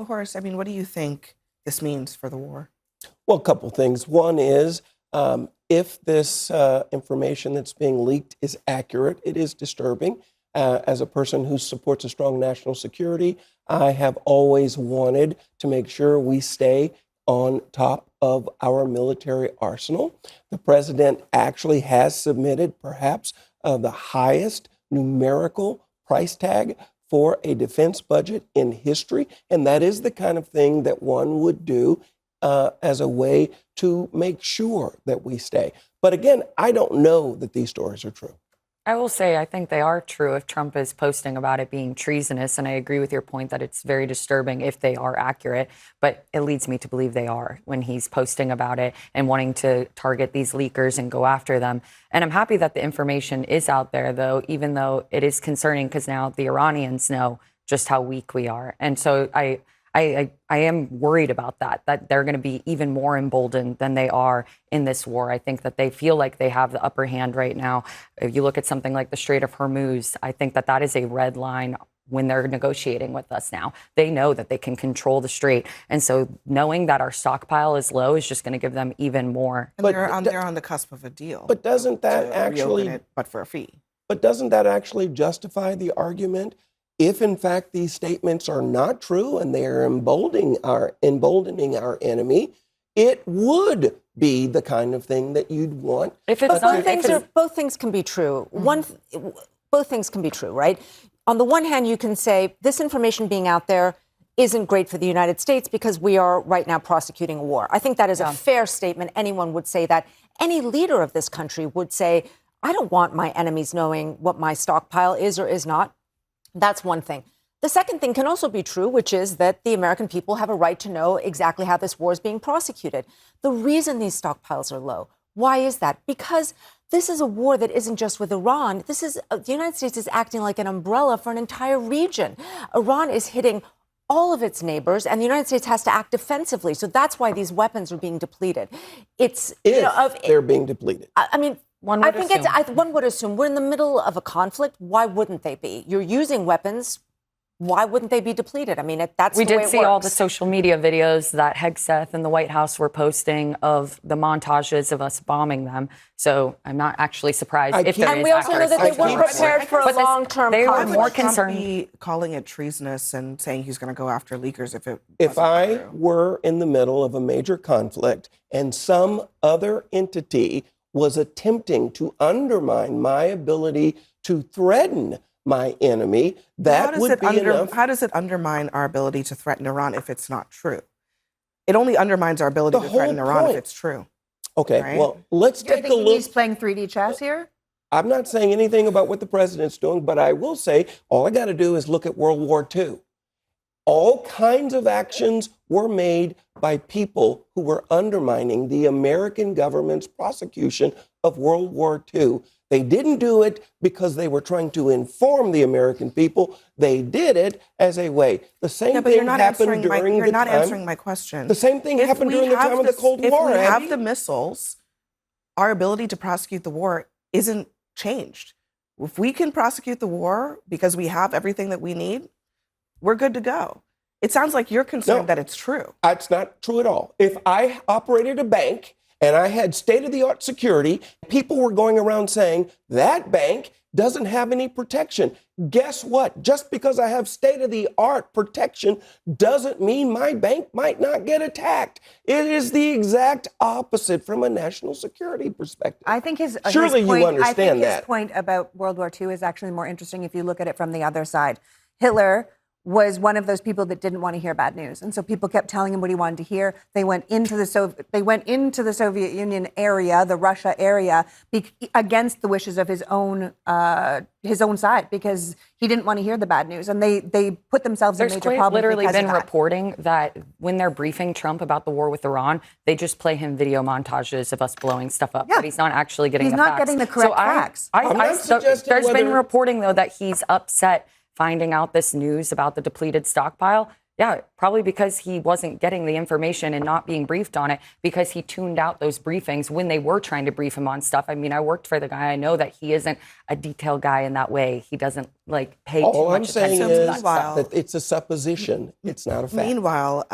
Horace, I mean, what do you think this means for the war? Well, a couple things. One is if this information that's being leaked is accurate, it is disturbing. As a person who supports a strong national security, I have always wanted to make sure we stay on top of our military arsenal. The president actually has submitted perhaps the highest numerical price tag for a defense budget in history. And that is the kind of thing that one would do as a way to make sure that we stay. But again, I don't know that these stories are true. I will say I think they are true if Trump is posting about it being treasonous. And I agree with your point that it's very disturbing if they are accurate. But it leads me to believe they are when he's posting about it and wanting to target these leakers and go after them. And I'm happy that the information is out there, though, even though it is concerning because now the Iranians know just how weak we are. And so I am worried about that they're going to be even more emboldened than they are in this war. I think that they feel like they have the upper hand right now. If you look at something like the Strait of Hormuz, I think that is a red line when they're negotiating with us now. They know that they can control the strait. And so knowing that our stockpile is low is just going to give them even more. And they're on the cusp of a deal. But doesn't that actually, but for a fee? But doesn't that actually justify the argument? If, in fact, these statements are not true and they are emboldening our enemy, it would be the kind of thing that you'd want. Both things can be true. Mm-hmm. Both things can be true, right? On the one hand, you can say this information being out there isn't great for the United States because we are right now prosecuting a war. I think that is a fair statement. Anyone would say that. Any leader of this country would say, I don't want my enemies knowing what my stockpile is or is not. That's one thing. The second thing can also be true, which is that the American people have a right to know exactly how this war is being prosecuted. The reason these stockpiles are low, why is that? Because this is a war that isn't just with Iran. The United States is acting like an umbrella for an entire region. Iran is hitting all of its neighbors, and the United States has to act defensively. So that's why these weapons are being depleted. They're being depleted. I mean, one would assume we're in the middle of a conflict. Why wouldn't they be? You're using weapons. Why wouldn't they be depleted? I mean, that's the way it works. We did see all the social media videos that Hegseth and the White House were posting of the montages of us bombing them. So I'm not actually surprised if there is. And we also know that they weren't prepared for a long-term conflict. They were more concerned. Be calling it treasonous and saying he's going to go after leakers if I were in the middle of a major conflict and some other entity was attempting to undermine my ability to threaten my enemy, that would be enough. How does it undermine our ability to threaten Iran if it's not true? It only undermines our ability to threaten Iran if it's true. Okay, right? Well, let's take a look. He's playing 3D chess here? I'm not saying anything about what the president's doing, but I will say all I got to do is look at World War II. All kinds of actions were made by people who were undermining the American government's prosecution of World War II. They didn't do it because they were trying to inform the American people. They did it as a way. The same thing happened during the time. You're not answering my question. The same thing happened during the time of the Cold War. If we have the missiles, our ability to prosecute the war isn't changed. If we can prosecute the war because we have everything that we need, we're good to go. It sounds like you're concerned that it's true. It's not true at all. If I operated a bank and I had state-of-the-art security, people were going around saying, that bank doesn't have any protection. Guess what? Just because I have state-of-the-art protection doesn't mean my bank might not get attacked. It is the exact opposite from a national security perspective. I think his point about World War II is actually more interesting if you look at it from the other side. Hitler was one of those people that didn't want to hear bad news. And so people kept telling him what he wanted to hear. They went into the Soviet Union area, the Russia area, against the wishes of his own side, because he didn't want to hear the bad news. And they put themselves in major problems. There's literally been reporting that when they're briefing Trump about the war with Iran, they just play him video montages of us blowing stuff up. Yeah. But he's not actually getting the facts. He's not getting the correct facts. There's been reporting, though, that he's upset finding out this news about the depleted stockpile. Yeah, probably because he wasn't getting the information and not being briefed on it, because he tuned out those briefings when they were trying to brief him on stuff. I mean, I worked for the guy. I know that he isn't a detailed guy in that way. He doesn't pay too much attention to that stuff. That it's a supposition. It's not a fact. Meanwhile,